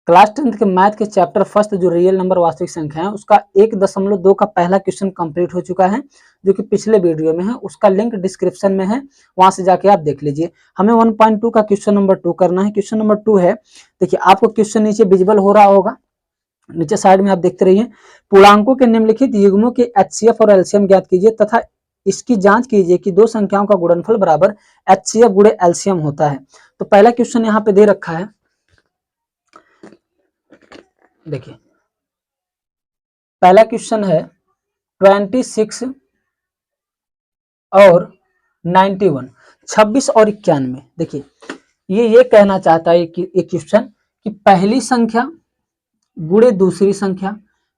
Class 10th के math के chapter first जो रियल नंबर वास्तविक संख्या है उसका 1.2 का पहला क्वेश्चन कंप्लीट हो चुका है, जो कि पिछले वीडियो में है। उसका लिंक डिस्क्रिप्शन में है, वहां से जाके आप देख लीजिए। हमें 1.2 का क्वेश्चन नंबर 2 करना है। क्वेश्चन नंबर 2 है, देखिए आपको क्वेश्चन नीचे विजिबल हो रहा होगा, नीचे साइड में आप देखते रहिए। पूर्णांकों के निम्नलिखित युग्मों के HCF और LCM ज्ञात कीजिए तथा इसकी जांच कीजिए कि दो संख्याओं का गुणनफल बराबर HCF गुणे LCM होता है। तो पहला क्वेश्चन यहाँ पे दे रखा है, देखिए पहला क्वेश्चन है 26 और 91, 26 और 91। देखिए ये कहना चाहता है कि एक क्वेश्चन कि पहली संख्या गुणे दूसरी संख्या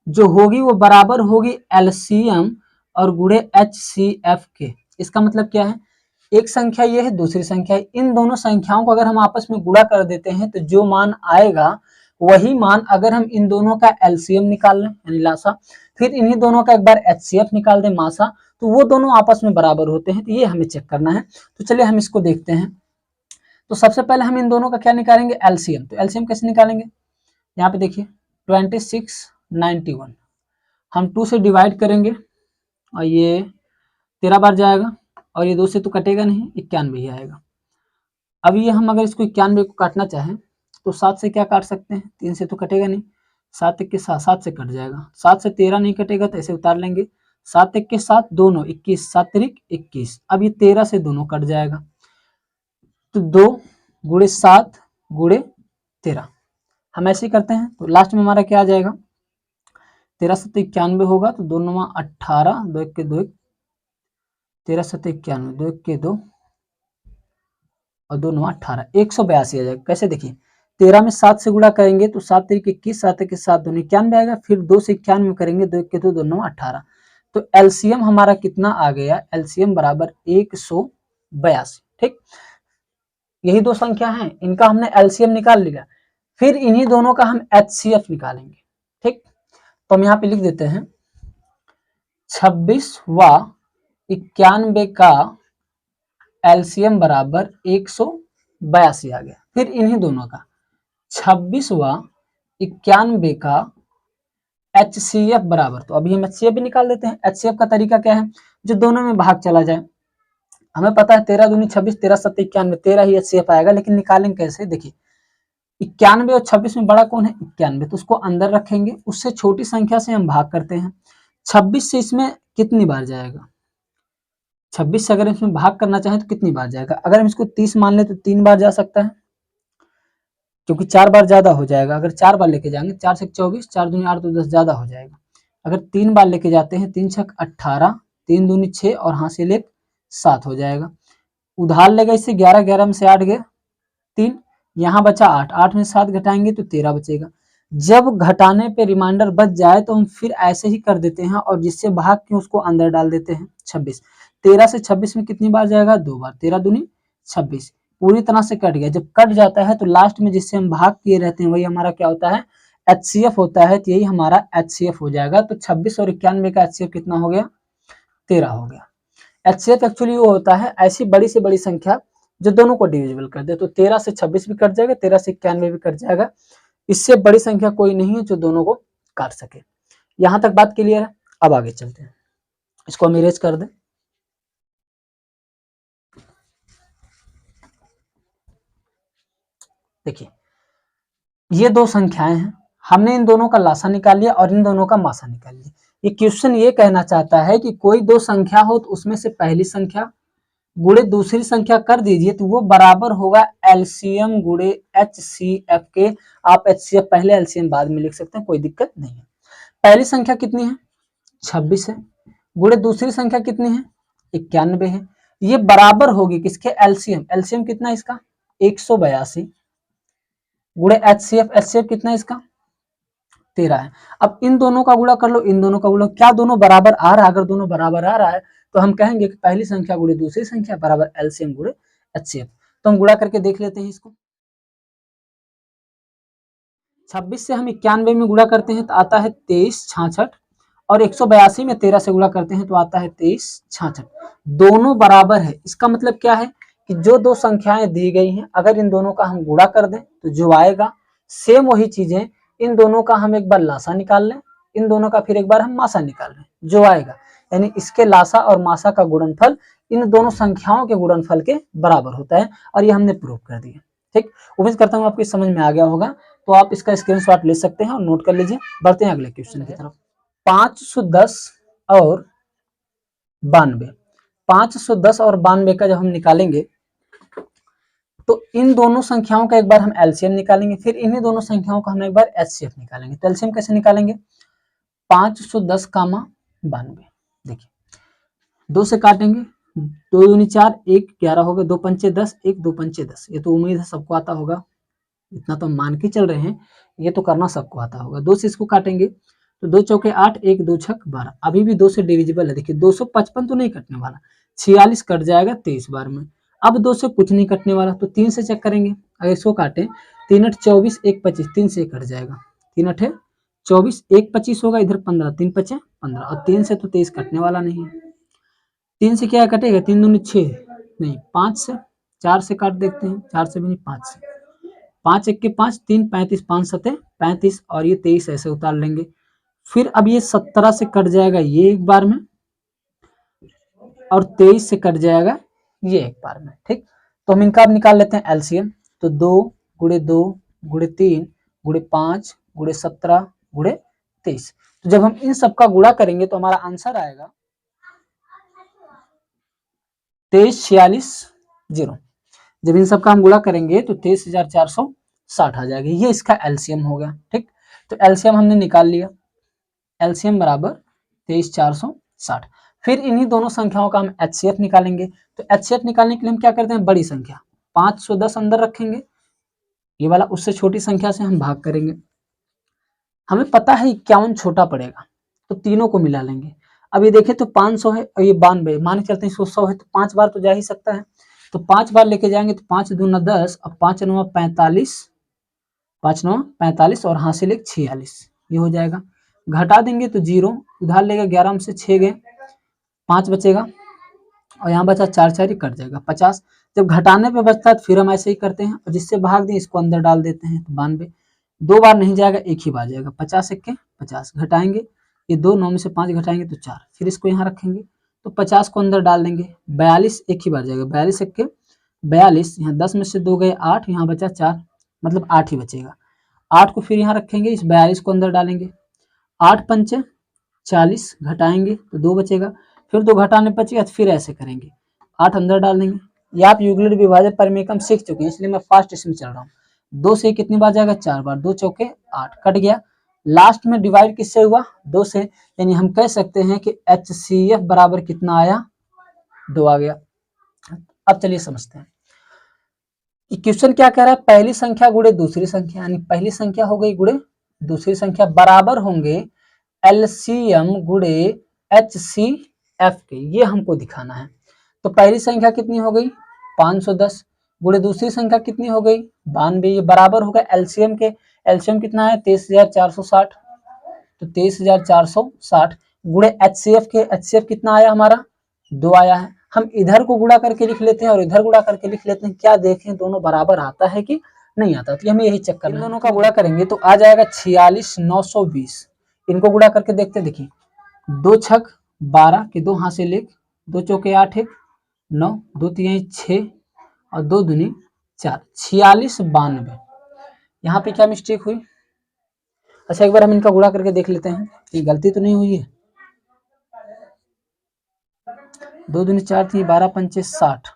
जो होगी वो बराबर होगी LCM और गुणे HCF के। इसका मतलब क्या है, एक संख्या ये है, दूसरी संख्या है। इन दोनों संख्याओं को अगर हम आपस में गुणा कर देते हैं तो जो मान आएगा वही मान अगर हम इन दोनों का LCM निकाल लें यानी लासा, फिर इन्हीं दोनों का एक बार HCF निकाल दें मासा, तो वो दोनों आपस में बराबर होते हैं। तो ये हमें चेक करना है। तो चलिए हम इसको देखते हैं। तो सबसे पहले हम इन दोनों का क्या निकालेंगे, LCM। तो LCM कैसे निकालेंगे, यहाँ पे देखिए 26 91 हम 2 से डिवाइड करेंगे और ये 13 बार जाएगा और ये 2 से तो कटेगा नहीं, 91 ही आएगा। अब ये हम अगर इसको 91 को काटना चाहें तो 7 से क्या काट सकते हैं, 3 से तो कटेगा नहीं, 7 1 के 7 से कट जाएगा, 7 से 13 नहीं कटेगा तो ऐसे उतार लेंगे, 7 1 के 7 दोनों 21, 7 3 21। अब ये 13 से दोनों कट जाएगा तो 2 गुणे 7 गुणे 13 हम ऐसे ही करते हैं। तो लास्ट में हमारा क्या आ जाएगा, 13 7 91 होगा तो 2 9 18, 2 1 के 2 1, 13 7 91, 2 1 के 2 और 2 9 18, 182 आ जाएगा। कैसे, देखिए 13 में 7 से गुणा करेंगे तो 7 3 21, 7 1 के 7 दोनों 91 आएगा, फिर 2 से 91 करेंगे, 2 1 के 2, 2 9 18। तो LCM हमारा कितना आ गया, LCM बराबर 182। ठीक, यही दो संख्या हैं, इनका हमने LCM निकाल लिया, फिर इन्हीं दोनों का हम HCF निकालेंगे। ठीक, तो हम यहाँ पे लिख देते हैं 26 व 91 का LCM बराबर 182 आ गया। फिर इन्हीं दोनों का 26 व 91 का HCF बराबर, तो अभी हम HCF भी निकाल देते हैं। HCF का तरीका क्या है, जो दोनों में भाग चला जाए। हमें पता है 13 दूनी 26, 13 7 91, 13 ही HCF आएगा, लेकिन निकालेंगे कैसे, देखिए 91 और 26 में बड़ा कौन है, 91, तो उसको अंदर रखेंगे, उससे छोटी संख्या से हम भाग करते हैं। 26 से इसमें कितनी बार जाएगा, 26 से अगर इसमें भाग करना चाहें तो कितनी बार जाएगा, अगर हम इसको 30 मान ले तो 3 बार जा सकता है, क्योंकि 4 बार ज्यादा हो जाएगा। अगर 4 बार लेके जाएंगे, 4 से 24, 4 दूनी 8 तो 10 ज्यादा हो जाएगा। अगर 3 बार लेके जाते हैं, 3 छक 18, 3 दूनी 6 और हासिल 1 7 हो जाएगा। उधार लेगा इससे 11, 11 में से 8 गया 3, यहाँ बचा 8, 8 में 7 घटाएंगे तो 13 बचेगा। जब घटाने पे रिमाइंडर बच जाए तो हम फिर ऐसे ही कर देते हैं और जिससे भाग के उसको अंदर डाल देते हैं। 26, 13 से 26 में कितनी बार जाएगा, 2 बार, 13 दूनी 26, पूरी तरह से कट गया। जब कट जाता है तो लास्ट में जिससे हम भाग किए रहते हैं वही हमारा क्या होता है, HCF होता है। तो यही हमारा HCF हो जाएगा। तो 26 और 91 का HCF कितना हो गया, 13 हो गया। HCF एक्चुअली वो होता है ऐसी बड़ी से बड़ी संख्या जो दोनों को डिविजिबल कर दे। तो 13 से 26 भी कट जाएगा, 13 से 91 भी कट जाएगा, इससे बड़ी संख्या कोई नहीं है जो दोनों को काट सके। यहां तक बात क्लियर है। अब आगे चलते हैं, इसको हम इरेज कर दें। देखिए ये दो संख्याएं हैं, हमने इन दोनों का लासा निकाल लिया और इन दोनों का मासा निकाल लिया। ये क्वेश्चन ये कहना चाहता है कि कोई दो संख्या हो तो उसमें से पहली संख्या गुणे दूसरी संख्या कर दीजिए तो वो बराबर होगा LCM गुणे HCF के। आप HCF पहले LCM बाद में लिख सकते हैं, कोई दिक्कत नहीं है। पहली संख्या कितनी है, 26 है, गुणे दूसरी संख्या कितनी है, 91 है। ये बराबर होगी किसके, LCM कितना है इसका, 182, गुणे HCF कितना है इसका, 13 है। अब इन दोनों का गुणा कर लो, इन दोनों का गुणा, क्या दोनों बराबर आ रहा है, अगर दोनों बराबर आ रहा है तो हम कहेंगे कि पहली संख्या गुणे दूसरी संख्या बराबर LCM गुणे HCF। तो हम गुणा करके देख लेते हैं इसको। 26 से हम 91 में गुणा करते हैं तो आता है 23 66, और 182 में 13 से गुणा करते हैं तो आता है 23 66। दोनों बराबर है। इसका मतलब क्या है कि जो दो संख्याएं दी गई हैं अगर इन दोनों का हम गुणा कर दें तो जो आएगा सेम वही चीजें, इन दोनों का हम एक बार लासा निकाल लें, इन दोनों का फिर एक बार हम मासा निकाल लें, जो आएगा यानी इसके लासा और मासा का गुणनफल इन दोनों संख्याओं के गुणनफल के बराबर होता है, और ये हमने प्रूव कर दिया। ठीक, उम्मीद करता हूँ आपको समझ में आ गया होगा। तो आप इसका स्क्रीनशॉट ले सकते हैं और नोट कर लीजिए। बढ़ते हैं अगले क्वेश्चन की तरफ। 510 और 92, 510 और 92 का जब हम निकालेंगे तो इन दोनों संख्याओं का एक बार हम एलसीएम निकालेंगे, फिर इन्हीं दोनों संख्याओं का हम एक बार एचसीएफ निकालेंगे। तो एलसीएम कैसे निकालेंगे? 510 कामा 92, देखिए 2 से काटेंगे, 2 दूनी 4, 1 11 हो गए, 2 पंचे 10, 1 2 पंचे 10। ये तो उम्मीद है सबको आता होगा, इतना तो मान के चल रहे हैं, ये तो करना सबको आता होगा। 2 से इसको काटेंगे तो 2 चौके 8, 1 2 छक 12, अभी भी 2 से डिविजिबल है। देखिए 255 तो नहीं कटने वाला, 46 कट जाएगा 23 बार में। अब 2 से कुछ नहीं कटने वाला, तो 3 से चेक करेंगे। अगर इसको काटें 3 8 24, 1 25, 3 से कट जाएगा, 3 8 24, 1 25 होगा, इधर 15, 3 5 15, और 3 से तो 23 कटने वाला नहीं है। 3 से क्या कटेगा? 3 दूनी 6, नहीं 5 से, 4 से काट देखते हैं, 4 से भी नहीं 5 से, 5 1 के 5, 3 35, 5 7 35, और ये 23 ऐसे उतार लेंगे। फिर अब ये 17 से कट जाएगा ये एक बार में, और 23 से कट जाएगा ये एक बार में। ठीक, तो हम इनका अब निकाल लेते हैं एलसीएम। तो 2 गुणे 2 गुणे 3 गुणे 5 गुणे 17 गुणे 23। तो जब हम इन सबका गुणा करेंगे तो हमारा आंसर आएगा 2346 0। जब इन सबका हम गुणा करेंगे तो 23,460 आ जाएगा। ये इसका एलसीएम हो गया। ठीक, तो एलसीएम हमने निकाल लिया, एलसीएम बराबर 23,460। फिर इन्हीं दोनों संख्याओं का हम एचसीएफ निकालेंगे। तो एचसीएफ निकालने के लिए हम क्या करते हैं? बड़ी संख्या 510 अंदर रखेंगे, ये वाला उससे छोटी संख्या से हम भाग करेंगे। हमें पता है 51 छोटा पड़ेगा, तो तीनों को मिला लेंगे। अब ये देखें तो 500 है और ये 92, मान के चलते हैं 100 है, तो 5 बार तो जा ही सकता है, तो 5 बार लेके जाएंगे तो 5 दूना 10 और 5 9 45, 5 9 45 और हासिल 46, ये हो जाएगा। घटा देंगे तो 0, उधार लेगा 11 से 6 गए, 5 बचेगा, और यहाँ बचा 4 4 ही कट जाएगा 50। जब घटाने पे बचता है तो फिर हम ऐसे ही करते हैं, और जिससे भाग दें इसको अंदर डाल देते हैं, तो 92 2 बार नहीं जाएगा, एक ही बार जाएगा, 50 1 के 50, घटाएंगे ये 2, 9 में से 5 घटाएंगे तो 4, फिर इसको यहाँ रखेंगे तो 50 को अंदर डाल देंगे, 42 एक ही बार जाएगा, 42 1 के 42, यहाँ 10 में से 2 गए 8, यहाँ बचा 4, मतलब 8 ही बचेगा। 8 को फिर यहाँ रखेंगे, इस 42 को अंदर डालेंगे, 8 पंचे 40, घटाएंगे तो 2 बचेगा, फिर 2 घटाने बचेगा, फिर ऐसे करेंगे, 8 अंदर डाल देंगे। ये आप यूक्लिड विभाजक परिमेय सीख चुके हैं, इसलिए मैं फास्ट इसमें चल रहा हूँ। 2 से कितनी बार जाएगा? 4 बार, 2 चौके 8 कट गया। लास्ट में डिवाइड किससे हुआ? 2 से, यानी हम कह सकते हैं कि HCF बराबर कितना आया? 2 आ गया। अब चलिए समझते हैं कि क्वेश्चन क्या कह रहा है। पहली संख्या गुणे दूसरी संख्या, यानी पहली संख्या हो गई गुणे दूसरी संख्या, बराबर होंगे LCM गुणे HCF के, ये हमको दिखाना है। तो पहली संख्या कितनी हो गई? 510 गुणे दूसरी संख्या कितनी हो गई? 92, ये बराबर होगा एलसीएम के। एलसीएम कितना है? 23,460, तो 23,460 गुणे एचसीएफ के, एचसीएफ कितना आया हमारा? 2 आया है। हम इधर को गुणा करके लिख लेते हैं और इधर गुणा करके लिख लेते हैं, क्या देखें दोनों बराबर आता है कि नहीं आता, तो हमें यही चेक करना है। दोनों का गुणा करेंगे तो आ जाएगा 46,920। इनको गुणा करके देखते, देखिए 2 छक 12 के 2 हाथ से लिख, 2 चौके 8 1 9, 2 3 6 और 2 दूनी 4, 46 92। यहाँ पे क्या मिस्टेक हुई? अच्छा एक बार हम इनका गुणा करके देख लेते हैं, ये गलती तो नहीं हुई है। 2 दूनी 4 थी, 12 पंचे 60,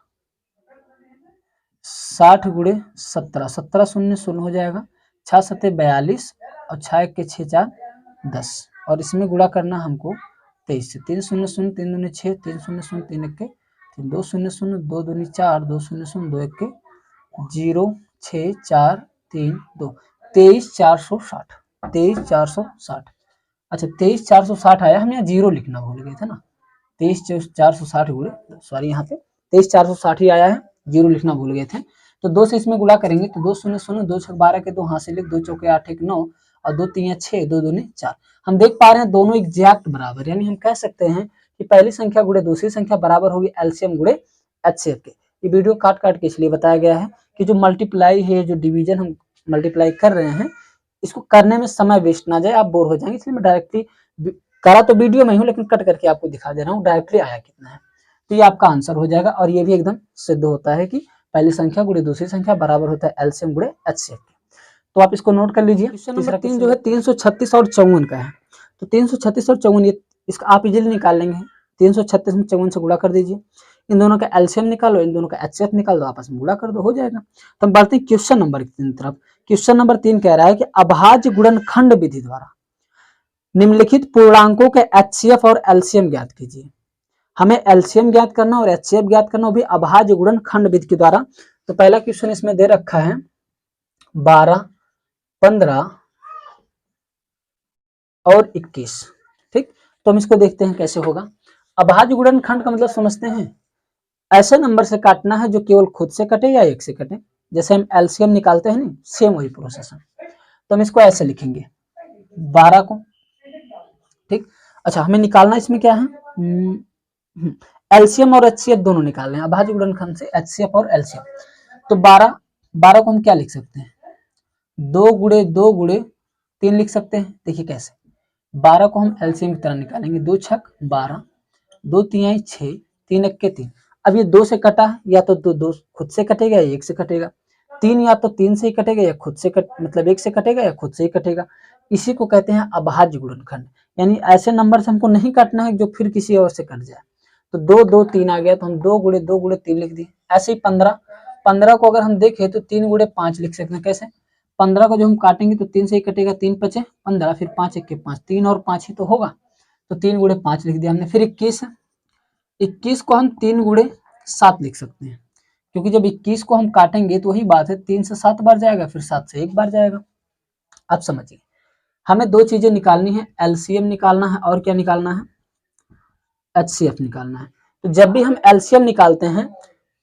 60 गुणे 17, 17 शून्य शून्य हो जाएगा, 6 7 42 और 6 1 के 6 4 10, और इसमें गुणा करना हमको 23 से, 3 0 0 3 दूनी 6, 3 0 0 3 1 के 3, 2 0 0 2 दूनी 4, 2 0 0 2 1 के 0 6 4 3 2, 23,460, 23,460। अच्छा 23,460 आया, हम यहाँ 0 लिखना भूल गए थे ना, 23,460 गुणे, सॉरी यहाँ पे 23,460 ही आया है, 0 लिखना भूल गए थे। तो 2 से इसमें गुणा करेंगे तो 2 0 0 2 6 12 के 2 हाथ से लिख, 2 चौके 8 1 9 और 2 3 6, 2 दूनी 4। हम देख पा रहे हैं दोनों एग्जैक्ट बराबर, यानी हम कह सकते हैं कि पहली संख्या गुणे दूसरी संख्या बराबर होगी एलसीएम गुणे एचसीएफ के। ये वीडियो काट काट के इसलिए बताया गया है कि जो मल्टीप्लाई है, जो डिवीजन हम मल्टीप्लाई कर रहे हैं, इसको करने में समय वेस्ट ना जाए, आप बोर हो जाएंगे, इसलिए मैं डायरेक्टली करा तो वीडियो में हूँ लेकिन कट करके आपको दिखा दे रहा हूँ डायरेक्टली आया कितना है। तो ये आपका आंसर हो जाएगा और ये भी एकदम सिद्ध होता है कि पहली संख्या गुणे दूसरी संख्या बराबर होता है एलसीएम गुणे एचसीएफ। तो आप इसको नोट कर लीजिए। क्वेश्चन नंबर 3 जो है 336 और 54 का है। तो 336 और 54 ये इसका आप इजीली निकाल लेंगे। 336 में 54 से गुणा कर दीजिए, इन दोनों का एलसीएम निकालो, इन दोनों का एचसीएफ निकाल दो, आपस में गुणा कर दो, हो जाएगा। तो हम बढ़ते हैं क्वेश्चन नंबर 3 तरफ। क्वेश्चन नंबर 3 कह रहा है कि अभाज्य गुणनखंड विधि द्वारा निम्नलिखित पूर्णांकों के एचसीएफ और एलसीएम ज्ञात कीजिए। हमें एलसीएम ज्ञात करना और एचसीएफ ज्ञात करना, वो भी अभाज्य गुणनखंड विधि के द्वारा। तो पहला क्वेश्चन इसमें दे रखा है 12, 15 और 21। ठीक, तो हम इसको देखते हैं कैसे होगा। अभाज्य गुणनखंड का मतलब समझते हैं, ऐसे नंबर से काटना है जो केवल खुद से कटे या एक से कटे। जैसे हम एलसीएम निकालते हैं ना, सेम वही प्रोसेस है। तो हम इसको ऐसे लिखेंगे 12 को। ठीक, अच्छा हमें निकालना इसमें क्या है, एलसीएम और एचसीएफ दोनों निकालने हैं अभाज्य गुणनखंड से, एचसीएफ और एलसीएम। तो 12 को हम क्या लिख सकते हैं, 2 गुणे 2 गुणे 3 लिख सकते हैं। देखिए कैसे, 12 को हम एलसीएम की तरह निकालेंगे, 2 छक 12, 2 तिहाई 6, 3 एक्के 3। अब ये 2 से कटा, या तो 2 खुद से कटेगा या एक से कटेगा। 3 या तो 3 से ही कटेगा या खुद से मतलब एक से कटेगा या खुद से ही कटेगा। इसी को कहते हैं अभाज्य गुणनखंड। यानी ऐसे नंबर से हमको नहीं काटना है जो फिर किसी और से कट जाए। तो 2 2 3 आ गया, तो हम 2 गुणे 2 गुणे 3 लिख दिए। ऐसे ही 15 को अगर हम देखें तो 3 गुणे 5 लिख सकते हैं। कैसे, 15 को जो हम काटेंगे तो 3 से ही कटेगा, 3 पचे 15, फिर 5 एक्के 5, 3 और 5 ही तो होगा, तो 3 गुणे 5 लिख दिया हमने। फिर 21 को हम 3 गुणे 7 लिख सकते हैं, क्योंकि जब 21 को हम काटेंगे तो वही बात है, 3 से 7 बार जाएगा, फिर 7 से 1 बार जाएगा। आप समझिए, हमें 2 चीजें निकालनी है, एलसीएम निकालना है और क्या निकालना है, एचसीएफ निकालना है। तो जब भी हम एलसीएम निकालते हैं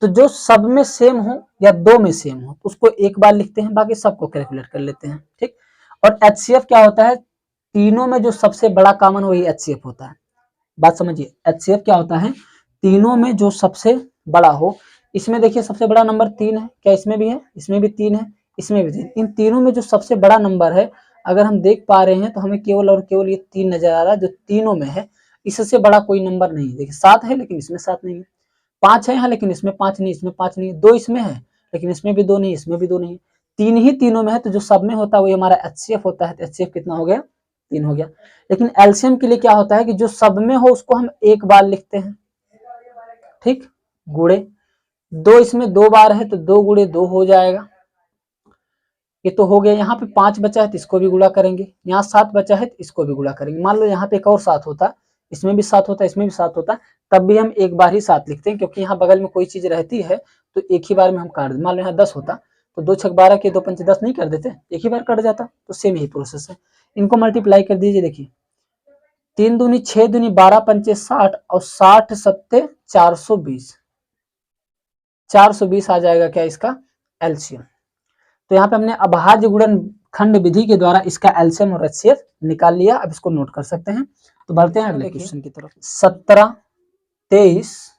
तो जो सब में सेम हो या 2 में सेम हो उसको एक बार लिखते हैं, बाकी सबको कैलकुलेट कर लेते हैं। ठीक, और एचसीएफ क्या होता है, तीनों में जो सबसे बड़ा कॉमन वही एचसीएफ होता है। बात समझिए, एचसीएफ क्या होता है, तीनों में जो सबसे बड़ा हो। इसमें देखिए सबसे बड़ा नंबर 3 है, क्या इसमें भी है, इसमें भी 3 है, इसमें भी 3। इन तीनों में जो सबसे बड़ा नंबर है अगर हम देख पा रहे हैं तो हमें केवल और केवल ये 3 नजर आ रहा है जो तीनों में है। इससे बड़ा कोई नंबर नहीं है। देखिए 7 है लेकिन इसमें 7 नहीं है, 5 है यहाँ लेकिन इसमें 5 नहीं, इसमें 5 नहीं है, 2 इसमें है लेकिन इसमें भी 2 नहीं, इसमें भी 2 नहीं, 3 ही तीनों में है। तो जो सब में होता है वही हमारा एचसीएफ होता है। तो एचसीएफ कितना हो गया, 3 हो गया। लेकिन एलसीएम के लिए क्या होता है कि जो सब में हो उसको हम एक बार लिखते हैं। ठीक, गुणे 2 इसमें 2 बार है तो 2 गुणे 2 हो जाएगा। ये तो हो गया। यहाँ पे 5 बचा है तो इसको भी गुणा करेंगे, यहाँ 7 बचा है तो इसको भी गुणा करेंगे। मान लो यहाँ पे एक और 7 होता, इसमें भी 7 होता, इसमें भी 7 होता, तब भी हम एक बार ही 7 लिखते हैं, क्योंकि यहाँ बगल में कोई चीज रहती है तो एक ही बार में हम काट देते। मान लो यहाँ 10 होता तो 2 छक 12 के 2 पंचे 10 नहीं कर देते, एक ही बार कट जाता। तो सेम यही प्रोसेस है। इनको मल्टीप्लाई कर दीजिए, देखिए 3 दूनी 6 दूनी 12 पंचे 60 और 60 सत्ते 420, 420 आ जाएगा क्या इसका एलसीएम। तो यहाँ पे हमने अभाज्य गुणनखंड विधि के द्वारा इसका एलसीएम और एचसीएफ निकाल लिया। अब इसको नोट कर सकते हैं। तो बढ़ते हैं अगले क्वेश्चन की तरफ। 17, 23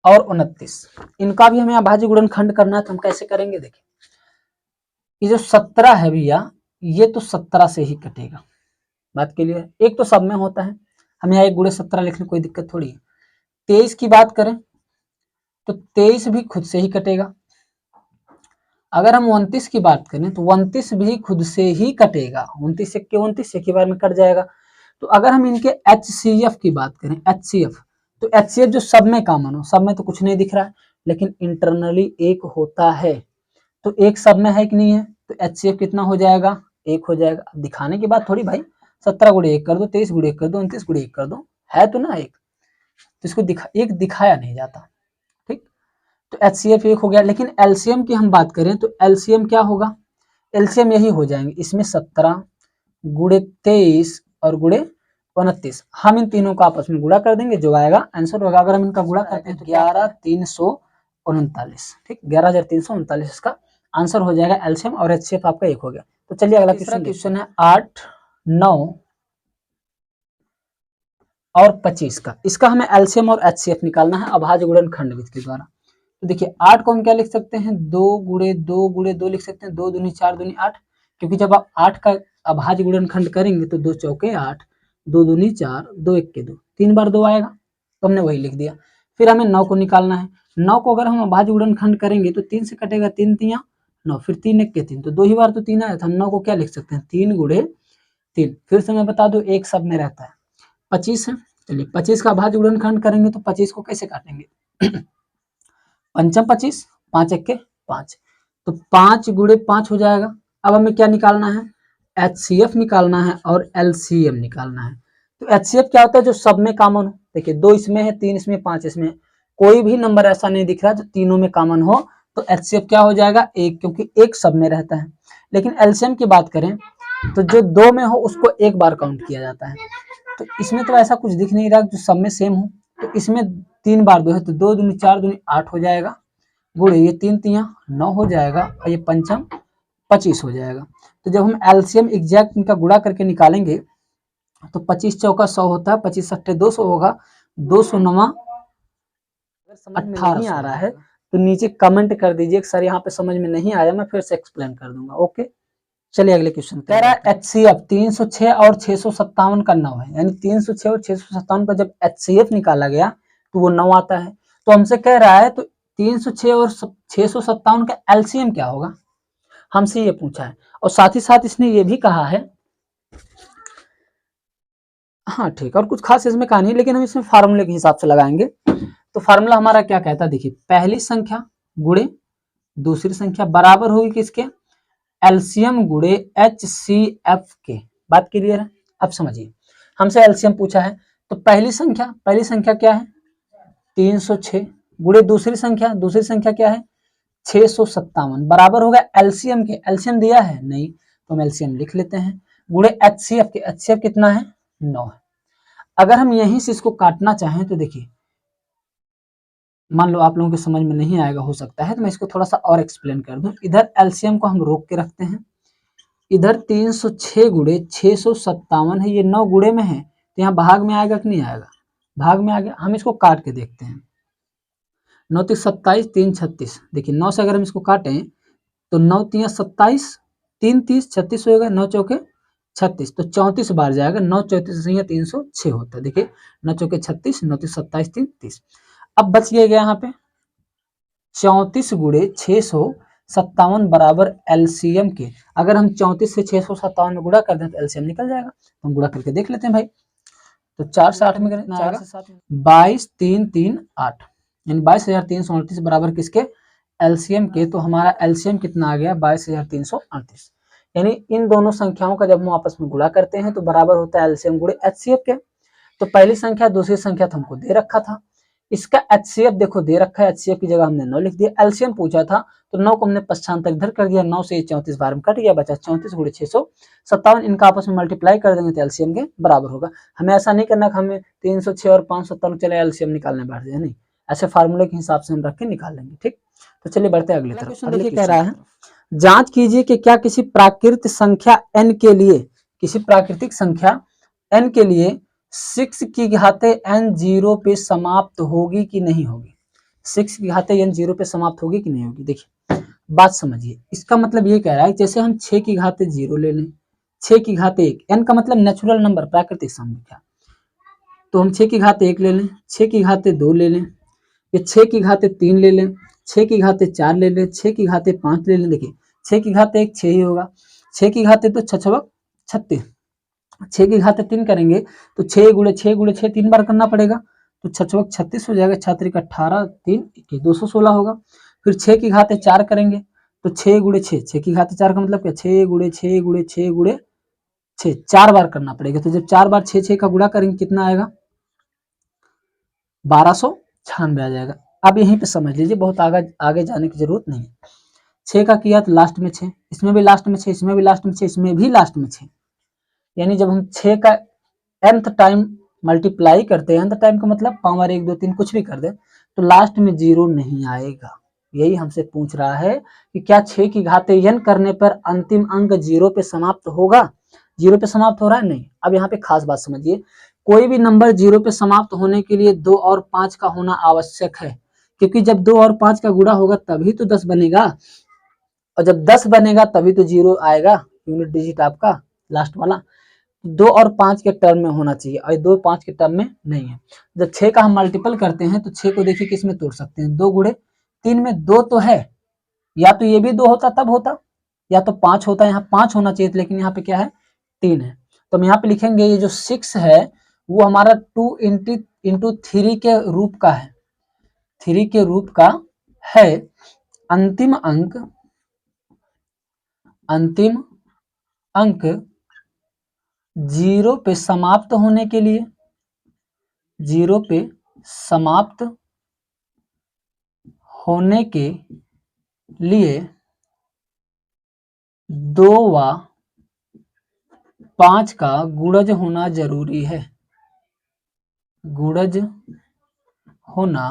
और 29 इनका भी हमें अभाज्य गुणनखंड करना है। तो हम कैसे करेंगे, देखिए ये जो 17 है भैया, ये तो 17 से ही कटेगा, बात के लिए एक तो सब में होता है, हम यहाँ 1 गुणे 17 लिखने कोई दिक्कत थोड़ी है। 23 की बात करें तो 23 भी खुद से ही कटेगा। अगर हम 29 की बात करें तो 29 भी खुद से ही कटेगा, 29 से 29 एक ही बार में कट जाएगा। तो अगर हम इनके एचसीएफ की बात करें, एचसीएफ, तो एचसीएफ जो सब में कॉमन हो, सब में तो कुछ नहीं दिख रहा है लेकिन इंटरनली एक होता है, तो एक सब में है कि नहीं है, तो एचसीएफ कितना हो जाएगा, 1 हो जाएगा। अब दिखाने की बात थोड़ी भाई, 17 गुणे 1 कर दो, 23 गुणे 1 कर दो, 29 गुणे 1 कर दो, है तो ना एक, तो इसको एक दिखाया नहीं जाता। ठीक, तो एचसीएफ 1 हो गया। लेकिन एलसीएम की हम बात करें तो एलसीएम क्या होगा, एलसीएम यही हो जाएंगे, इसमें 17 गुणे 23 और गुणे 29, हम इन तीनों का आपस में गुणा कर देंगे, जो आएगा आंसर होगा। अगर हम इनका गुणा करते हैं तो 11,339, ठीक, 11,339 इसका आंसर हो जाएगा। एलसीएम और एचसीएफ आपका 1 हो गया। तो चलिए अगला क्वेश्चन है 8, 9 और 25 का। इसका हमें एलसीएम और एचसीएफ निकालना है अभाज्य गुणनखंड विधि के द्वारा। तो देखिए 8 को हम क्या लिख सकते हैं, 2 लिख सकते हैं, 2 दूनी 4 दूनी 8, क्योंकि जब आप 8 का अभाज्य गुणनखंड करेंगे तो 2 चौके 8, 2 दूनी 4, 2 एक के 2, 3 बार 2 आएगा, तो हमने वही लिख दिया। फिर हमें 9 को निकालना है। 9 को अगर हम अभाज्य गुणनखंड करेंगे तो 3 से कटेगा, 3 तियां 9, फिर 3 एक के 3, तो 2 ही बार तो 3 आया था। हम 9 को क्या लिख सकते हैं, 3 गुणे 3। फिर से मैं बता दूं, एक सब में रहता है 25 है। चलिए 25 का अभाज्य गुणनखंड करेंगे तो 25 को कैसे काटेंगे, पंचम 25, 5 एक के 5, तो 5 गुणे 5 हो जाएगा। अब हमें क्या निकालना है, HCF निकालना है और LCM निकालना है। तो HCF क्या होता है, जो सब में कॉमन हो। देखिए 2 इसमें है, 3 इसमें, 5 इसमें, कोई भी नंबर ऐसा नहीं दिख रहा जो तीनों में कॉमन हो, तो HCF क्या हो जाएगा, 1, क्योंकि एक सब में रहता है। लेकिन LCM की बात करें तो जो 2 में हो उसको एक बार काउंट किया जाता है। तो इसमें तो ऐसा कुछ दिख नहीं रहा जो सब में सेम हो, तो इसमें 3 बार 2 है, तो 2 दूनी 4 दूनी 8 हो जाएगा, गुणे ये 3 तियां 9 हो जाएगा, और ये पंचम 25 हो जाएगा। तो जब हम एलसीएम एग्जैक्ट इनका गुणा करके निकालेंगे तो 25 चौका 100 होता है, 25 सट्टे 200 होगा, 209 अगर समझ में नहीं आ रहा है तो नीचे कमेंट कर दीजिए सर यहाँ पे समझ में नहीं आया, मैं फिर से एक्सप्लेन कर दूंगा। ओके, चलिए अगले क्वेश्चन। कह रहा है HCF 306 और 657 का 9 है, यानी 306 और 657 का जब HCF निकाला गया तो वो 9 आता है। तो हमसे कह रहा है तो 306 और 657 का एलसीएम क्या होगा, हमसे ये पूछा है। और साथ ही साथ इसने ये भी कहा है, हाँ ठीक, और कुछ खास इसमें कहा नहीं, लेकिन हम इसमें फार्मूले के हिसाब से लगाएंगे। तो फार्मूला हमारा क्या कहता है, देखिए पहली संख्या गुणे दूसरी संख्या बराबर होगी किसके, एलसीएम गुणे HCF के। बात क्लियर है। अब समझिए, हमसे एलसीएम पूछा है, तो पहली संख्या क्या है 306 गुणे दूसरी संख्या क्या है 657, बराबर होगा एलसीएम के। एलसीएम दिया है नहीं, तो हम एलसीएम लिख लेते हैं, गुणे HCF के। HCF कितना है 9 है। अगर हम यहीं से इसको काटना चाहें तो देखिए, मान लो आप लोगों के समझ में नहीं आएगा, हो सकता है तो मैं इसको थोड़ा सा और एक्सप्लेन कर दूं। इधर एलसीएम को हम रोक के रखते हैं, इधर 306 गुणे 657 है, ये 9 गुणे में है, तो यहाँ भाग में आएगा कि नहीं आएगा, भाग में आ गया। हम इसको काट के देखते हैं, 9 3 27, 3 36, देखिए 9 से अगर हम इसको काटें तो 9 3 27, 3 30 36 होगा, 9 चौके 36, तो 34 बार जाएगा, 9 34 से 306 होता है। देखिए 9 चौके 36, 9 3 27, 3 30। अब बच गया यहाँ पे 34 गुणे 657 बराबर एलसीएम के। अगर हम 34 से 657 में गुणा कर दें तो एलसीएम निकल जाएगा, तो हम गुणा करके देख लेते हैं भाई। तो 4 से 8 में करें, 4 से 7 में 22 3 3 8, यानी 22,338 बराबर किसके, एलसीएम के। तो हमारा एलसीएम कितना आ गया 22,338, यानी इन दोनों संख्याओं का जब हम आपस में गुणा करते हैं तो बराबर होता है एलसीएम गुणे HCF के। तो पहली संख्या दूसरी संख्या तो हमको दे रखा था, इसका HCF देखो दे रखा है, HCF की जगह हमने 9 लिख दिया। एलसीएम पूछा था तो 9 को हमने पश्चांतर इधर कर दिया, 9 से 34 बार में कट गया, बचा 34 गुणे 657, इनका आपस में मल्टीप्लाई कर देंगे तो एलसीएम के बराबर होगा। हमें ऐसा नहीं करना कि हमें 306 और 557 चले एलसीएम निकालने बैठ जाए, नहीं, ऐसे फार्मूले के हिसाब से हम रख के निकाल लेंगे। ठीक, तो चलिए बढ़ते हैं अगली तरफ। देखिए कह रहा है, जांच कीजिए कि क्या किसी प्राकृतिक संख्या n के लिए, किसी प्राकृतिक संख्या n के लिए 6 की घाते n 0 पे समाप्त होगी कि नहीं होगी। 6 की घाते n 0 पे समाप्त होगी कि नहीं होगी। देखिए बात समझिए, इसका मतलब ये कह रहा है जैसे हम 6 की घाते 0 ले लें, 6 की घाते 1, n का मतलब नेचुरल नंबर प्राकृतिक संख्या, तो हम 6 की घाते 1 ले लें, 6 की घाते 2 ले लें, ये 6 की घाते 3 ले लें, 6 की घाते 4 ले लें, 6 की घाते 5 ले लें। देखिए 6 की घाते 1 6 ही होगा, 6 की घाते तो 6 36, 6 की घाते 3 करेंगे तो 6 गुणे 6 3 बार करना पड़ेगा, तो 6 36 हो जाएगा, 6 18 3 216 होगा। फिर 6 की घाते 4 करेंगे तो 6 गुणे 6 की घाते 4 का मतलब क्या, 6 गुणे 6 गुणे 6 गुणे 6, 4 बार करना पड़ेगा। तो जब 4 बार 6 का गुणा करेंगे कितना आएगा 1296 आ जाएगा। अब यहीं पे समझ लीजिए, बहुत आगे जाने की जरूरत नहीं है। 6 का किया तो लास्ट में 6, इसमें भी लास्ट में 6, इसमें भी लास्ट में 6, इसमें भी लास्ट में 6, यानी जब हम 6 का nth टाइम मल्टीप्लाई करते हैं, nth टाइम का मतलब पावर 1 2 3 कुछ भी कर दे तो लास्ट में 0 नहीं आएगा। यही हमसे पूछ रहा है कि क्या 6 की घाते n करने पर अंतिम अंक 0 पे समाप्त होगा, 0 पे समाप्त हो रहा है, नहीं। अब यहाँ पे खास बात समझिए, कोई भी नंबर 0 पे समाप्त होने के लिए 2 और 5 का होना आवश्यक है, क्योंकि जब 2 और 5 का गुणा होगा तभी तो 10 बनेगा, और जब 10 बनेगा तभी तो 0 आएगा, यूनिट डिजिट आपका लास्ट वाला। 2 और 5 के टर्म में होना चाहिए, और 2 5 के टर्म में नहीं है। जब 6 का हम मल्टीपल करते हैं तो 6 को देखिए किस में तोड़ सकते हैं, 2 गुणे 3 में 2 तो है, या तो ये भी 2 होता तब होता, या तो 5 होता, यहाँ 5 होना चाहिए, लेकिन यहाँ पे क्या है 3 है। तो हम यहाँ पे लिखेंगे ये जो 6 है वो हमारा 2 इंटू 3 के रूप का है, 3 के रूप का है। अंतिम अंक 0 पे समाप्त होने के लिए, 0 पे समाप्त होने के लिए 2 व 5 का गुणज होना जरूरी है, गुणज होना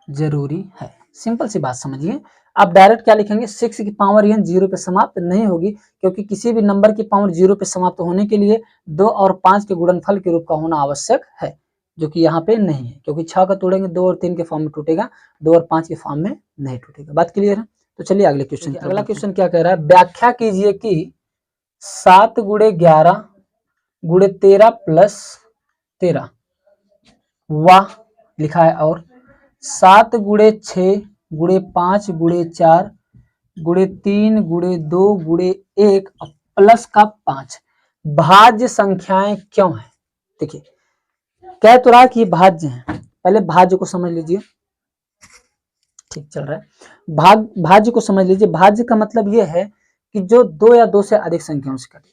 जरूरी है। सिंपल सी बात समझिए। आप डायरेक्ट क्या लिखेंगे, 6 की पावर n 0 पे समाप्त नहीं होगी, क्योंकि किसी भी नंबर की पावर 0 पे समाप्त होने के लिए 2 और 5 के गुणनफल के रूप का होना आवश्यक है, जो कि यहाँ पे नहीं है, क्योंकि 6 का तोड़ेंगे 2 और 3 के फॉर्म में टूटेगा, 2 और 5 के फॉर्म में नहीं टूटेगा। बात क्लियर है? तो चलिए अगले क्वेश्चन। अगला क्वेश्चन क्या कह रहा है, व्याख्या कीजिए कि 7 गुणे 11 गुणे 13 प्लस 13 वाह लिखा है, और 7 गुणे 6 गुणे 5 गुणे 4 गुणे 3 गुणे 2 गुणे 1 प्लस का 5 भाज्य संख्याएं क्यों है। देखिए कह तो रहा कि ये भाज्य है, पहले भाज्य को समझ लीजिए, ठीक चल रहा है। भाज्य को समझ लीजिए। भाज्य का मतलब ये है कि जो 2 या 2 से अधिक संख्याओं से कटे।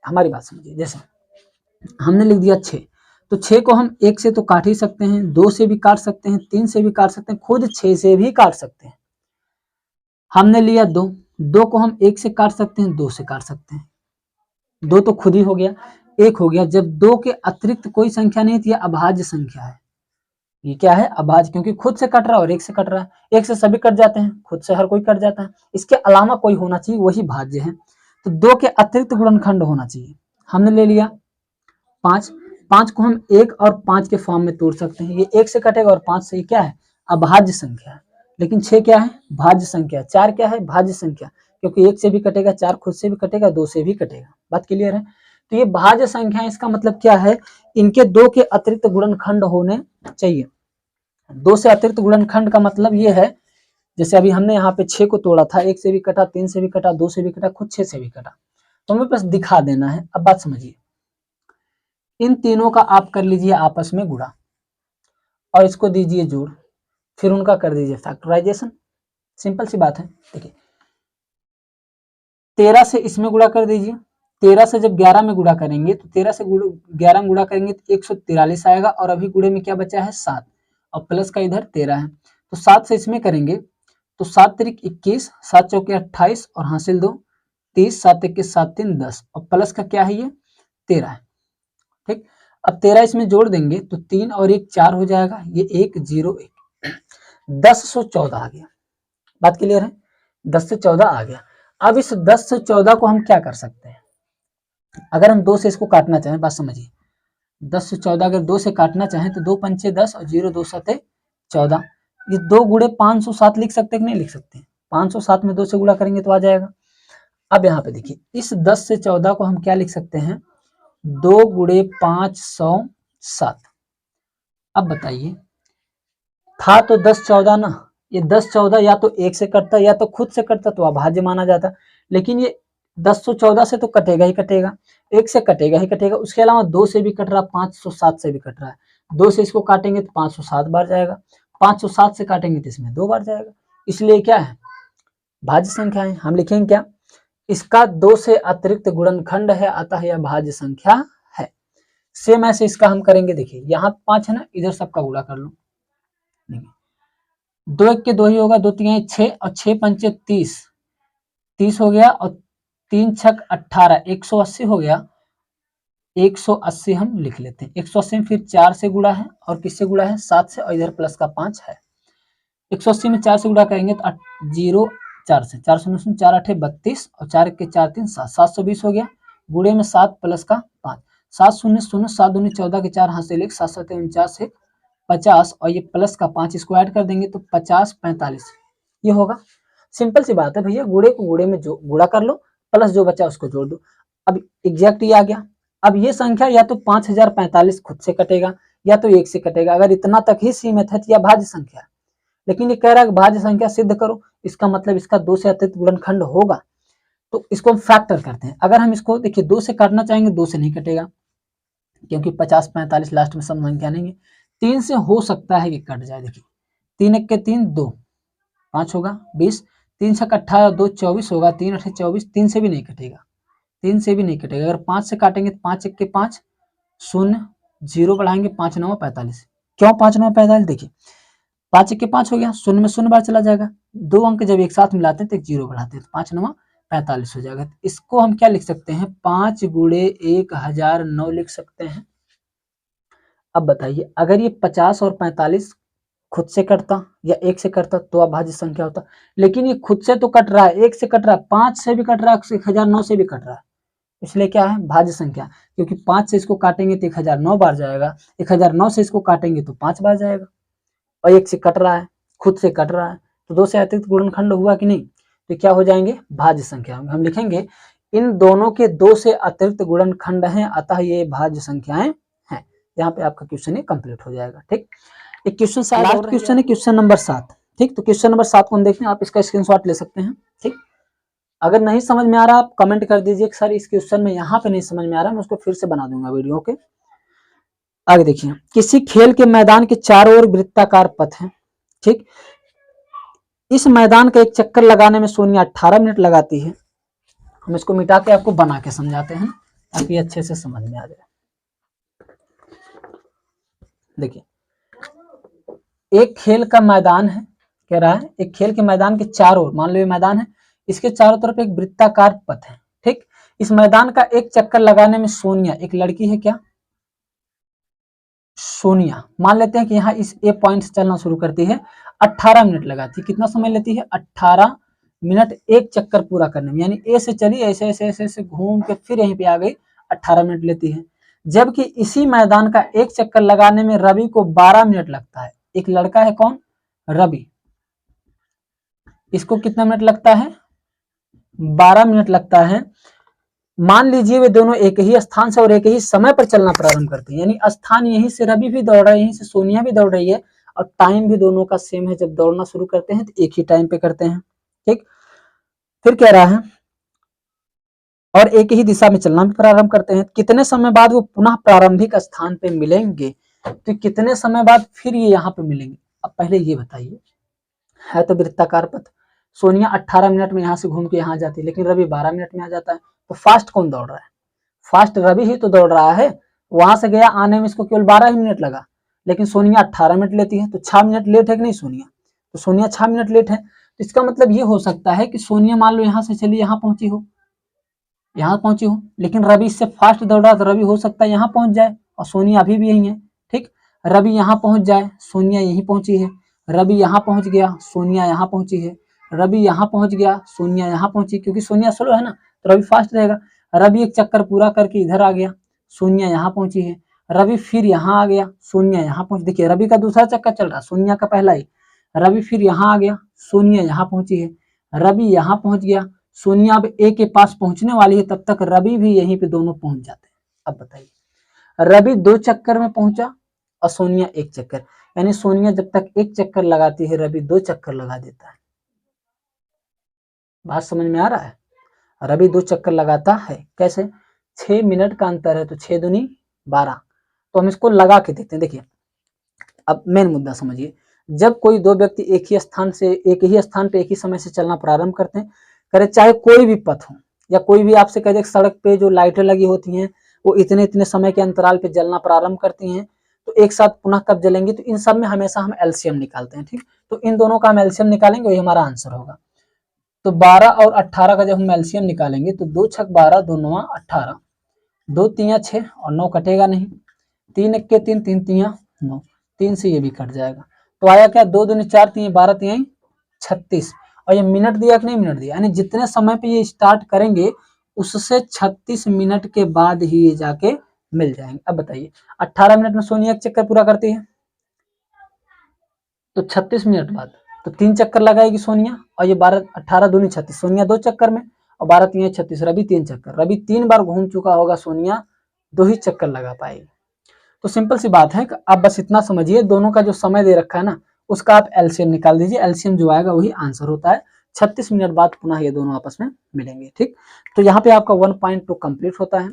हमारी बात समझिए, जैसे हमने लिख दिया 6, तो 6 को हम 1 से तो काट ही सकते हैं, 2 से भी काट सकते हैं, 3 से भी काट सकते हैं, खुद 6 से भी काट सकते हैं। हमने लिया 2, 2 को हम 1 से काट सकते हैं, 2 से काट सकते हैं, 2 तो खुद ही हो गया, 1 हो गया। जब 2 के अतिरिक्त कोई संख्या नहीं थी, अभाज्य संख्या है। ये क्या है, अभाज्य, क्योंकि खुद से कट रहा है और 1 से कट रहा है। 1 से सभी कट जाते हैं, खुद से हर कोई कट जाता है, इसके अलावा कोई होना चाहिए, वही भाज्य है। तो 2 के अतिरिक्त गुणनखंड होना चाहिए। हमने ले लिया 5, 5 को हम 1 और 5 के फॉर्म में तोड़ सकते हैं, ये 1 से कटेगा और 5 से क्या है, अभाज्य संख्या है। लेकिन 6 क्या है, भाज्य संख्या। 4 क्या है, भाज्य संख्या, क्योंकि 1 से भी कटेगा, 4 खुद से भी कटेगा, 2 से भी कटेगा। बात क्लियर है? तो ये भाज्य संख्या, इसका मतलब क्या है, इनके 2 के अतिरिक्त गुणनखंड होने चाहिए। 2 से अतिरिक्त गुणनखंड का मतलब ये है, जैसे अभी हमने यहाँ पे 6 को तोड़ा था, 1 से भी कटा, 3 से भी कटा, 2 से भी कटा, खुद 6 से भी कटा, तो हमें बस दिखा देना है। अब बात समझिए, इन तीनों का आप कर लीजिए आपस में गुणा, और इसको दीजिए जोड़, फिर उनका कर दीजिए फैक्टराइजेशन। सिंपल सी बात है। देखिए 13 से इसमें गुणा कर दीजिए, 13 से जब 11 में गुणा करेंगे तो 13 से 11 में गुणा करेंगे तो 143 आएगा, और अभी गुणे में क्या बचा है, 7, और प्लस का इधर 13 है, तो 7 से इसमें करेंगे तो 7 तिरिक 21, 7 चौके 28 और हासिल 2 30, 7 21 7 3 10, और प्लस का क्या है, ये 13 है। ठीक, अब 13 इसमें जोड़ देंगे तो 3 और 1 4 हो जाएगा, ये 1 0 1 10 से 14 आ गया। बात क्लियर है? 10 से 14 आ गया। अब इस 10 से 14 को हम क्या कर सकते हैं, अगर हम 2 से इसको काटना चाहें, बात समझिए, 10 से 14 अगर 2 से काटना चाहें तो 2 पंचे 10 और 0 2 7 14, ये 2 गुणे 507 लिख सकते हैं कि नहीं लिख सकते हैं, 507 में 2 से गुणा करेंगे तो आ जाएगा। अब यहाँ पे देखिए, इस 10 से 14 को हम क्या लिख सकते हैं, 2 गुणे 507। अब बताइए, था तो 10 14 ना, ये 10 14 या तो 1 से कटता या तो खुद से कटता तो अभाज्य माना जाता, लेकिन ये 1014 से तो कटेगा ही कटेगा, 1 से कटेगा ही कटेगा, उसके अलावा 2 से भी कट रहा, 507 से भी कट रहा है। 2 से इसको काटेंगे तो 507 बार जाएगा, 507 से काटेंगे तो इसमें 2 बार जाएगा, इसलिए क्या है, भाज्य संख्या है। हम लिखेंगे क्या, इसका 2 से अतिरिक्त गुणनखंड है, अतः यह भाज्य संख्या है। सेम ऐसे इसका हम करेंगे। देखिए यहाँ 5 है ना, इधर सबका गुणा कर लो, 2 1 के 2 ही होगा, 2 3 6 और 6 पंचे 30, 30 हो गया, और 3 छक 18, 180 हो गया, 180 हम लिख लेते हैं। 180 में फिर 4 से गुणा है, और किससे गुणा है, 7 से, और इधर प्लस का 5 है। 180 में 4 से गुणा करेंगे तो 0 4 से, 4 शून्य 4 8 32, और 4 1 के 4 3 7, 720 हो गया, गुणे में 7 प्लस का 5, 7 शून्य 0 7 दूनी 14 के 4 हाथ से 1, 7 7 49 1 50 और ये प्लस का 5 इसको ऐड कर देंगे तो 50 45 ये होगा। सिंपल सी बात है भैया, गुड़े को गुड़े में जो गुड़ा कर लो, प्लस जो बचा उसको जोड़ दो। अब एग्जैक्ट ये आ गया। अब ये संख्या या तो 5045 खुद से कटेगा या तो 1 से कटेगा, अगर इतना तक ही सीमित है तो यह भाज्य संख्या है। लेकिन ये कह रहा है कि भाज्य संख्या सिद्ध करो, इसका मतलब इसका 2 से अतिरिक्त गुणनखंड होगा। तो इसको हम फैक्टर करते हैं। अगर हम इसको देखिए 2 से काटना चाहेंगे 2 से नहीं कटेगा, क्योंकि 50 45 लास्ट में सम संख्या नहीं है। 3 से हो सकता है कि कट जाए। देखिए 3 1 के 3 2 5 होगा 20, 3 6 18 2 24 होगा, 3 8 24, 3 से भी नहीं कटेगा, 3 से भी नहीं कटेगा। अगर 5 से काटेंगे तो 5 1 के 5 0 0 बढ़ाएंगे 5 9 45। क्यों 5 9 45? देखिए 5 1 के 5 हो गया, शून्य में शून्य बार चला जाएगा, 2 अंक जब एक साथ मिलाते हैं तो एक 0 बढ़ाते हैं तो 5 9 45 हो जाएगा। इसको हम क्या लिख सकते हैं, 5 गुणे 1009 लिख सकते हैं। अब बताइए अगर ये 50 और 45 खुद से कटता या 1 से कटता तो अभाज्य संख्या होता, लेकिन ये खुद से तो कट रहा है, 1 से कट रहा है, 5 से भी कट रहा है, 1009 से भी कट रहा है, इसलिए क्या है भाज्य संख्या। क्योंकि 5 से इसको काटेंगे तो 1009 बार जाएगा, 1009 से इसको काटेंगे तो 5 बार जाएगा, और 1 से कट रहा है, खुद से कट रहा है, तो 2 से अतिरिक्त गुणनखंड हुआ कि नहीं, तो क्या हो जाएंगे भाज्य संख्या। हम लिखेंगे इन दोनों के 2 से अतिरिक्त गुणनखंड हैं, अतः ये भाज्य संख्याएं हैं। यहाँ पे आपका क्वेश्चन कंप्लीट हो जाएगा। ठीक, एक क्वेश्चन लास्ट क्वेश्चन है, क्वेश्चन नंबर 7। ठीक, तो क्वेश्चन नंबर 7 को हम देखते हैं, आप इसका स्क्रीनशॉट ले सकते हैं। ठीक, अगर नहीं समझ में आ रहा आप कमेंट कर दीजिए कि सर इस क्वेश्चन में यहाँ पे नहीं समझ में आ रहा, मैं उसको फिर से बना दूंगा वीडियो के। आगे देखिए, किसी खेल के मैदान के चारों ओर वृत्ताकार पथ है। ठीक, इस मैदान का एक चक्कर लगाने में सोनिया 18 मिनट लगाती है। हम इसको मिटा के आपको बना के समझाते हैं ताकि अच्छे से समझ में आ जाए। देखिए एक खेल का मैदान है, कह रहा है एक खेल के मैदान के चारों ओर, मान लो ये मैदान है, इसके चारों तरफ एक वृत्ताकार पथ है। ठीक, इस मैदान का एक चक्कर लगाने में सोनिया, एक लड़की है क्या, सोनिया, मान लेते हैं कि यहाँ इस ए पॉइंट से चलना शुरू करती है, 18 मिनट लगाती है। कितना समय लेती है, 18 मिनट एक चक्कर पूरा करने में, यानी ए से चली ऐसे ऐसे ऐसे ऐसे घूम के फिर यहीं पे आ गई, 18 मिनट लेती है। जबकि इसी मैदान का एक चक्कर लगाने में रवि को 12 मिनट लगता है। एक लड़का है कौन, रवि, इसको कितना मिनट लगता है, 12 मिनट लगता है। मान लीजिए वे दोनों एक ही स्थान से और एक ही समय पर चलना प्रारंभ करते हैं, यानी स्थान यहीं से रवि भी दौड़ रहा है, यहीं से सोनिया भी दौड़ रही है, और टाइम भी दोनों का सेम है। जब दौड़ना शुरू करते हैं तो एक ही टाइम पे करते हैं। ठीक, फिर कह रहा है और एक ही दिशा में चलना भी प्रारंभ करते हैं। कितने समय बाद वो पुनः प्रारंभिक स्थान पे मिलेंगे, तो कितने समय बाद फिर ये यहाँ पे मिलेंगे। अब पहले ये बताइए, है तो वृत्ताकार पथ, सोनिया 18 मिनट में यहाँ से घूम के यहाँ जाती है, लेकिन रवि 12 मिनट में आ जाता है, तो फास्ट कौन दौड़ रहा है, फास्ट रवि ही तो दौड़ रहा है। वहां से गया, आने में इसको केवल 12 ही मिनट लगा, लेकिन सोनिया 18 मिनट लेती है, तो 6 मिनट लेट है कि नहीं सोनिया, तो सोनिया 6 मिनट लेट है। तो इसका मतलब ये हो सकता है कि सोनिया मान लो यहाँ से चली यहाँ पहुंची हो, लेकिन रवि इससे फास्ट दौड़ रहा, तो रवि हो सकता है यहाँ पहुंच जाए और सोनिया अभी भी यही है। ठीक, रवि यहाँ पहुंच जाए, सोनिया यहीं पहुंची है, रवि यहाँ पहुंच गया, सोनिया यहाँ पहुंची है, रवि यहाँ पहुंच गया, सोनिया यहाँ पहुंची, क्योंकि सोनिया स्लो है ना तो रवि फास्ट रहेगा। रवि एक चक्कर पूरा करके इधर आ गया, सोनिया यहाँ पहुंची है, रवि फिर यहाँ आ गया, सोनिया यहाँ पहुंची। देखिए रवि का दूसरा चक्कर चल रहा, सोनिया का पहला ही। रवि फिर यहाँ आ गया, सोनिया यहाँ पहुंची है, रवि यहाँ पहुंच गया, सोनिया अब ए के पास पहुंचने वाली है, तब तक रवि भी यहीं पे दोनों पहुंच जाते हैं। अब बताइए, रवि 2 चक्कर में पहुंचा और सोनिया 1 चक्कर, यानी सोनिया जब तक 1 चक्कर लगाती है रवि 2 चक्कर लगा देता है। बात समझ में आ रहा है, रवि 2 चक्कर लगाता है, कैसे, 6 मिनट का अंतर है, तो 6 दूनी 12। तो हम इसको लगा के देखते हैं। देखिए अब मेन मुद्दा समझिए, जब कोई दो व्यक्ति एक ही स्थान पे एक ही समय से चलना प्रारंभ करते हैं, करे चाहे कोई भी पथ हो, या कोई भी आपसे कह दे सड़क पे जो लाइटें लगी होती हैं वो इतने इतने समय के अंतराल पे जलना प्रारंभ करती हैं, तो एक साथ पुनः कब जलेंगी, तो इन सब में हमेशा हम एलसीएम निकालते हैं। ठीक, तो इन दोनों का हम एलसीएम निकालेंगे, वही हमारा आंसर होगा। तो 12 और 18 का जब हम एलसीएम निकालेंगे तो 2 छक 12, 2 9 18, 2 3 6 और 9 कटेगा नहीं, 3 1 के 3, 3 3 9, 3 से ये भी कट जाएगा। तो आया क्या, 2 दूनी 4, 3 12, 3 36, और ये मिनट दिया कि नहीं मिनट दिया, यानी जितने समय पे ये स्टार्ट करेंगे उससे 36 मिनट के बाद ही ये जाके मिल जाएंगे। अब बताइए 18 मिनट में सोनिया एक चक्कर पूरा करती है, तो 36 मिनट बाद तो 3 चक्कर लगाएगी सोनिया, और ये 12 18 दूनी 36, सोनिया 2 चक्कर में, और 12 3 36, रवि 3 चक्कर, रवि 3 बार घूम चुका होगा, सोनिया 2 ही चक्कर लगा पाएगी। तो सिंपल सी बात है कि आप बस इतना समझिए, दोनों का जो समय दे रखा है ना, उसका आप एलसीएम निकाल दीजिए, एलसीएम जो आएगा वही आंसर होता है। 36 मिनट बाद पुनः ये दोनों आपस में मिलेंगे। ठीक, तो यहाँ पे आपका 1.2 कंप्लीट होता है।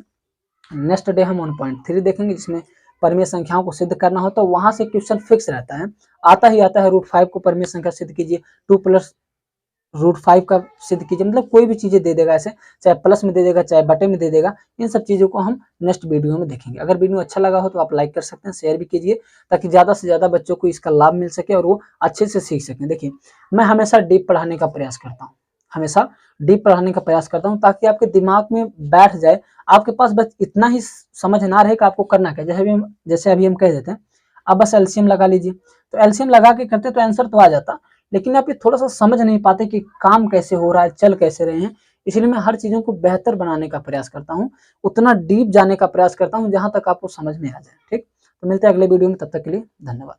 नेक्स्ट डे हम 1.3 देखेंगे, जिसमें परमीय संख्याओं को सिद्ध करना हो, तो वहां से क्वेश्चन फिक्स रहता है, आता ही आता है, √5 को परमीय संख्या सिद्ध कीजिए, 2 + √5 का सिद्ध कीजिए, मतलब कोई भी चीजें दे देगा ऐसे, चाहे प्लस में दे देगा चाहे बटे में दे देगा। इन सब चीजों को हम नेक्स्ट वीडियो में देखेंगे। अगर वीडियो अच्छा लगा हो तो आप लाइक कर सकते हैं, शेयर भी कीजिए, ताकि ज्यादा से ज्यादा बच्चों को इसका लाभ मिल सके और वो अच्छे से सीख सकें। देखिए, मैं हमेशा डीप पढ़ाने का प्रयास करता हूँ, हमेशा डीप पढ़ाने का प्रयास करता हूँ, ताकि आपके दिमाग में बैठ जाए, आपके पास बस इतना ही समझ ना रहे कि आपको करना क्या। जैसे अभी हम कह देते हैं, आप बस एलसीएम लगा लीजिए, तो एलसीएम लगा के करते तो आंसर तो आ जाता, लेकिन आप ये थोड़ा सा समझ नहीं पाते कि काम कैसे हो रहा है, चल कैसे रहे हैं। इसलिए मैं हर चीजों को बेहतर बनाने का प्रयास करता हूँ, उतना डीप जाने का प्रयास करता हूँ जहां तक आपको समझ में आ जाए। ठीक, तो मिलते हैं अगले वीडियो में, तब तक के लिए धन्यवाद।